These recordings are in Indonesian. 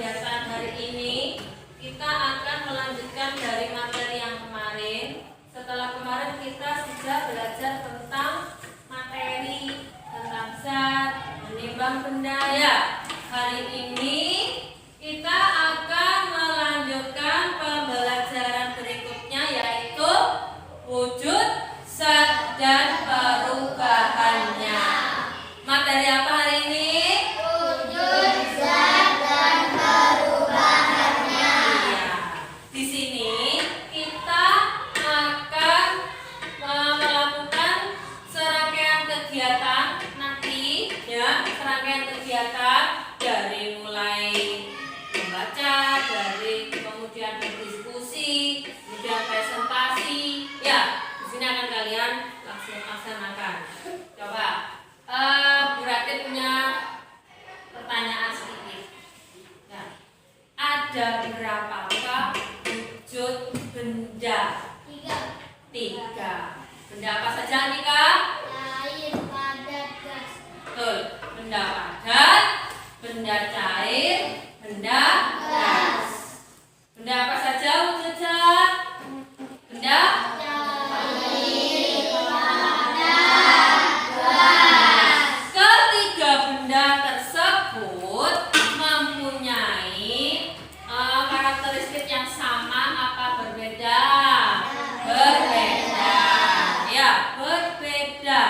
kegiatan hari ini kita akan melanjutkan dari materi yang kemarin. Setelah kemarin kita sudah belajar tentang materi, tentang zat, menimbang benda ya. Hari ini kita akan melanjutkan pembelajaran berikutnya, yaitu wujud, zat, dan perubahannya. Materi apa hari ini? Wujud, zat, dan perubahannya. Iya. Di sini kita akan melakukan serangkaian kegiatan nanti ya, serangkaian kegiatan dari mulai membaca, dari kemudian berdiskusi, kemudian presentasi. Ya, di sini akan kalian langsung laksanakan. Coba, Bu Ratih punya pertanyaan sedikit. Ya. Ada berapakah wujud benda? 3. Benda apa saja, Nika? Air, padat, gas. Betul. Benda padat, benda cair, benda gas. Benda apa saja wujudnya? Benda ketiga benda tersebut mempunyai karakteristik yang sama apa berbeda? Berbeda. Ya, berbeda.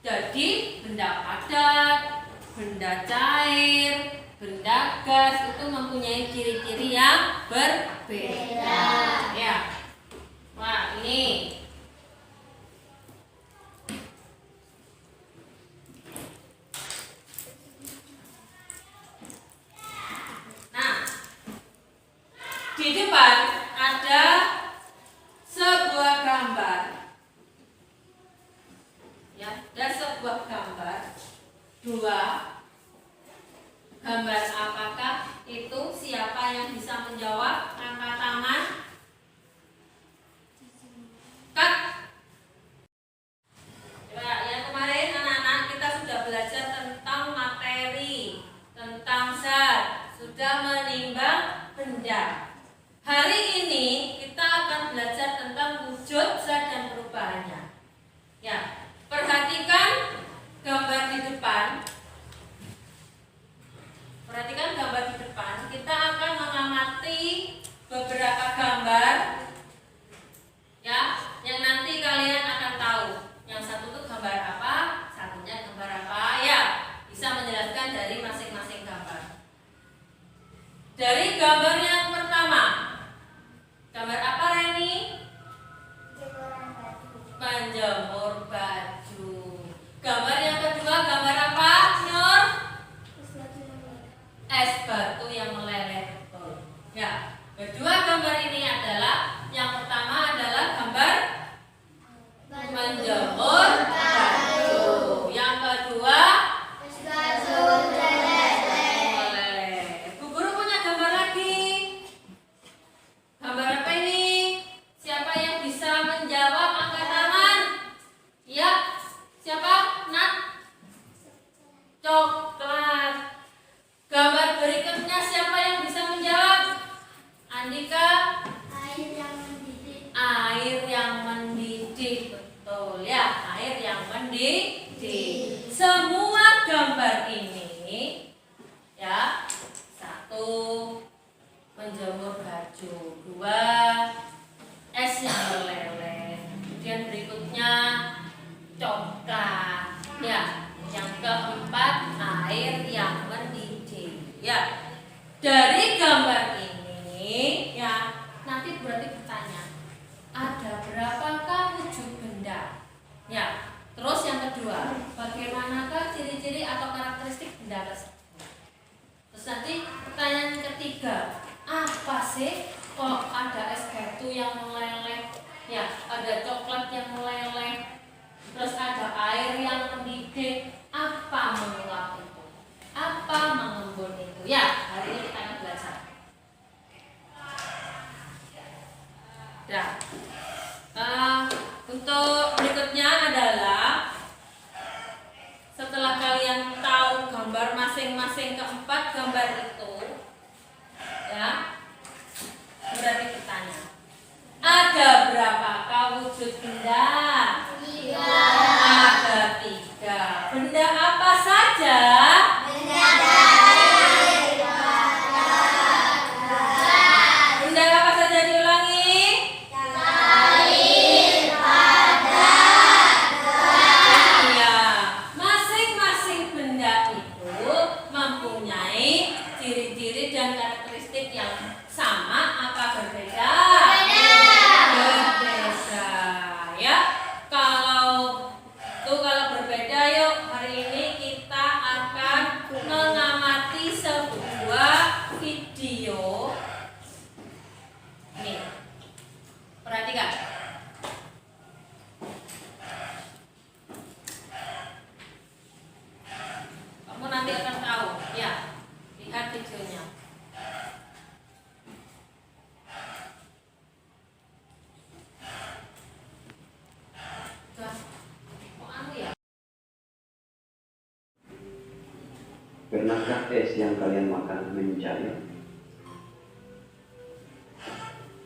Jadi benda padat, benda cair, benda gas itu mempunyai ciri-ciri yang berbeda. Ya. Wah, ini nah, di depan ada sebuah gambar. Ya, ada sebuah gambar. 2 gambar apakah itu? Siapa yang bisa menjawab? Angkat tangan. Cut. Coba, ya, kemarin anak-anak kita sudah belajar tentang materi, tentang zat, sudah menimbang benda. Hari ini kita akan belajar tentang wujud, zat, dan perubahannya. Ya, perhatikan gambar di depan. Perhatikan gambar di depan. Kita akan mengamati beberapa gambar, ya, yang nanti kalian akan tahu. Yang satu itu gambar apa, satunya gambar apa. Ya, bisa menjelaskan dari masing-masing gambar. Dari gambar yang pertama, gambar apa, Reni? Menjemur baju. Gambar yang kedua, gambar apa, Nur? Es batu yang meleleh. Betul. Ya, kedua gambar ini adalah, yang pertama adalah gambar menjemur baju. Yang kedua meleleh. Bu Guru punya gambar lagi. Gambar apa ini? Siapa yang bisa menjawab? Angkat tangan. Ya, siapa? Nat? Coklat. Gambar berikutnya siapa yang bisa menjawab? Andika? Air yang mendidih. Air yang mendidih. Betul ya, air yang mendidih. Semua gambar ini ya, 1 menjemur baju, 2 es yang meleleh, kemudian berikutnya coklat ya, yang keempat air yang mendidih ya. Dari gambar ini ya, nanti berarti bertanya, ada berapakah wujud benda? Ya, terus yang kedua, bagaimanakah ciri-ciri atau karakteristik benda tersebut? Terus nanti pertanyaan ketiga, apa sih kok ada es batu yang meleleh? Ya, ada coklat yang meleleh. Terus ada air yang mendidih. Apa menguap itu? Apa mengembun itu? Ya, hari ini kita akan belajar. Ya. Untuk berikutnya adalah setelah kalian tahu gambar masing-masing keempat gambar itu, ciri dan karakteristik yang sama apa berbeda? Berbeda. Ya. Kalau berbeda, yuk hari ini kita akan mengamati sebuah video. Nih. Perhatikan. Kamu nanti akan tahu, ya. Lihat videonya. Kok anu ya? Pernahkah es yang kalian makan mencair?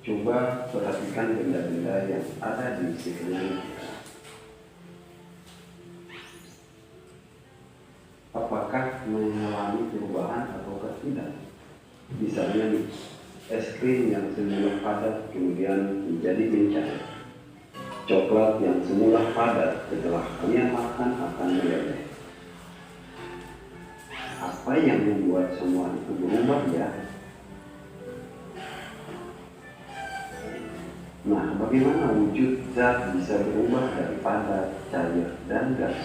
Coba perhatikan benda-benda yang ada di sekeliling kita. Apakah mengalami perubahan atau tidak? Misalnya nih, es krim yang semula padat kemudian menjadi mencair. Coklat yang semula padat setelah kalian makan akan meleleh. Apa yang membuat semua itu berubah ya? Nah, bagaimana wujud zat bisa berubah dari padat, cair, dan gas?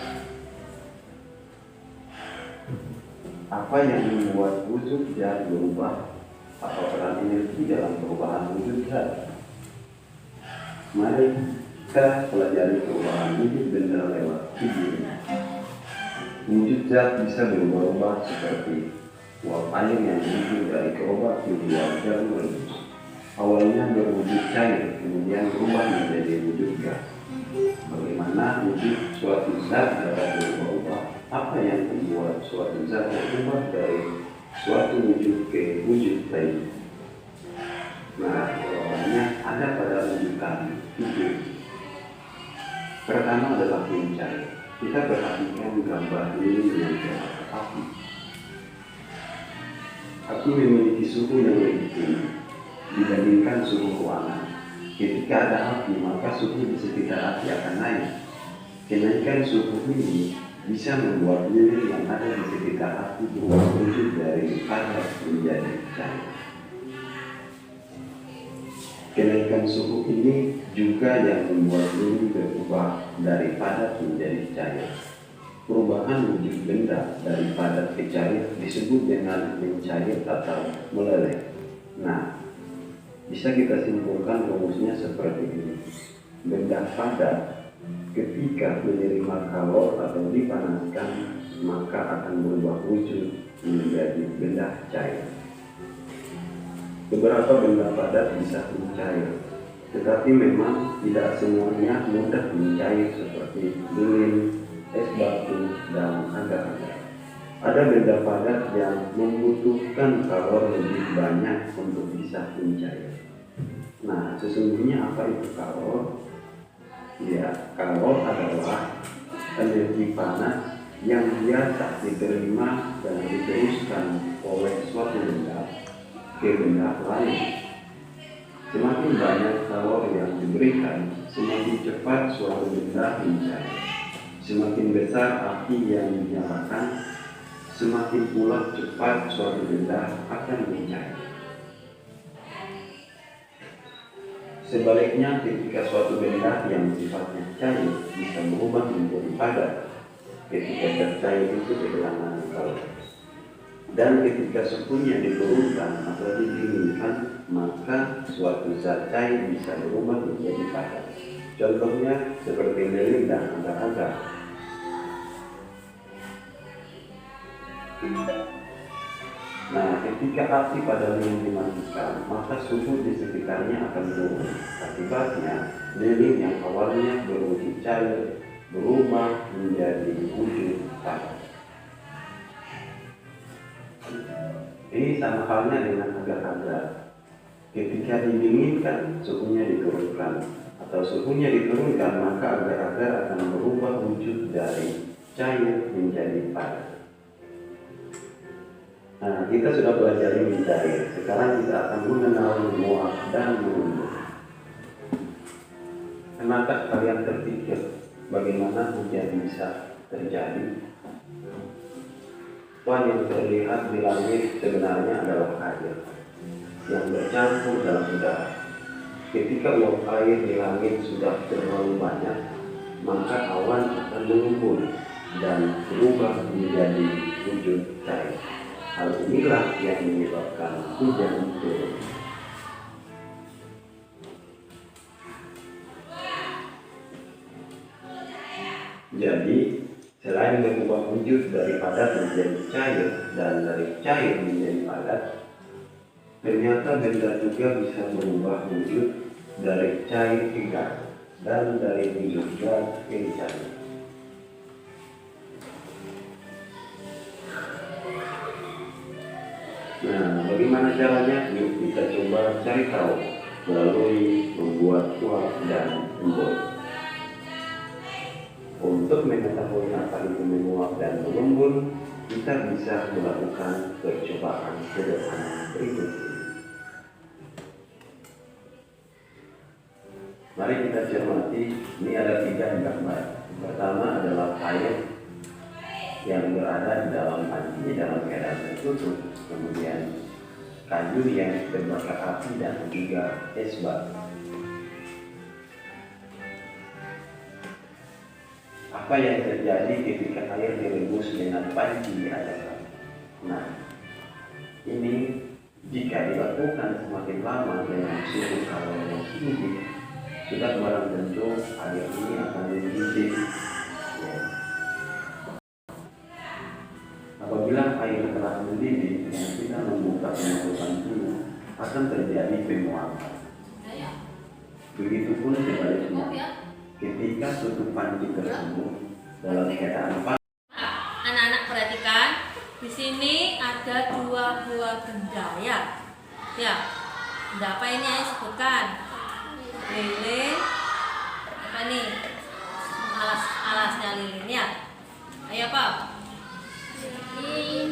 Apa yang membuat wujud zat berubah? Apa peran energi dalam perubahan wujud zat? Mari kita pelajari perubahan wujud benda lewat video. Wujud zat bisa berubah-ubah seperti uap air yang berubah dari kerobat menjadi jarum merebus. Awalnya berwujud cair, kemudian berubah menjadi wujud gas. Bagaimana wujud suatu zat dapat berubah-ubah? Apa yang membuat suatu zat berubah dari suatu wujud ke wujud lain? Nah, jawabannya ada pada rujukan video. Pertama adalah mencair. Kita perhatikan gambar ini dengan cermat api. Api memiliki suhu yang lebih tinggi dibandingkan suhu ruangan. Ketika ada api, maka suhu di sekitar api akan naik. Kenaikan suhu ini bisa membuat lilin yang ada di sekitar api berubah wujud dari padat menjadi cair. Kenaikan suhu ini juga yang membuat lilin berubah dari padat menjadi cair. Perubahan wujud benda dari padat ke cair disebut dengan mencair atau meleleh. Nah, bisa kita simpulkan rumusnya seperti ini. Benda padat ketika menerima kalor atau dipanaskan maka akan berubah wujud menjadi benda cair. Beberapa benda padat bisa mencair, tetapi memang tidak semuanya mudah mencair seperti lilin, es batu, dan agar-agar. Ada benda padat yang membutuhkan kalor lebih banyak untuk bisa mencair. Nah, sesungguhnya apa itu kalor? Ya, kalor adalah energi panas yang biasa diterima dan diteruskan oleh suatu benda ke benda lain. Semakin banyak kalor yang diberikan, semakin cepat suatu benda mencair. Semakin besar api yang dinyalakan, semakin pula cepat suatu benda akan mencair. Sebaliknya, ketika suatu benda yang sifatnya cair bisa berubah menjadi padat ketika tercair itu kehilangan kalor. Dan ketika suhunya diturunkan atau didinginkan, maka suatu zat cair bisa berubah menjadi padat. Contohnya seperti lilin dan agar-agar. Nah, ketika api pada lilin dimatikan, maka suhu di sekitarnya akan turun. Akibatnya, lilin yang awalnya berwujud cair berubah menjadi wujud padat. Ini sama halnya dengan agar-agar. Ketika didinginkan, suhunya diturunkan. Atau suhunya diturunkan, maka agar-agar akan berubah wujud dari cair menjadi padat. Nah, kita sudah pelajari mencair. Sekarang kita akan mengenal menguap dan mengembun. Pernahkah kalian terpikir bagaimana hujan bisa terjadi? Awan yang terlihat di langit sebenarnya adalah air yang bercampur dalam udara. Ketika uap air di langit sudah terlalu banyak, maka awan akan mengumpul dan berubah menjadi wujud cair. Hal inilah yang menyebabkan hujan turun. Jadi, selain mengubah wujud dari padat menjadi cair dan dari cair menjadi padat, ternyata benda juga bisa berubah wujud dari cair ke gas dan dari wujud gas ke cair. Nah, bagaimana caranya? Yuk kita coba cari tahu melalui membuat uap dan embun. Untuk mengetahui apa itu menguap dan mengembun, kita bisa melakukan percobaan sederhana berikut ini. Mari kita cermati, ini ada 3 gambar. Pertama adalah air yang berada di dalam panci dalam keadaan tertutup, kemudian kayu yang terbakar api dan juga es batu. Apa yang terjadi ketika air direbus dengan panci di atas api? Nah, ini jika dilakukan semakin lama dengan suhu kalor yang tinggi, sudah barang tentu air ini akan mendidih. Ya. Apabila air telah mendidih dan kita membuka penutupan dulu, akan terjadi penguapan. Begitupun sebaliknya. Ketika tutupan tersebut dalam keadaan panas. Anak-anak perhatikan, di sini ada 2 buah benda ya. Ya, benda apa ini ayo sebutkan? Lilin, apa nih? Alasnya lilin ya. Ayo apa? Lilin.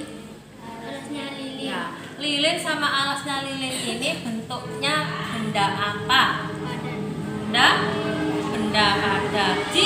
Alasnya lilin. Ya, lilin sama alasnya lilin ini bentuknya benda apa? Benda padat.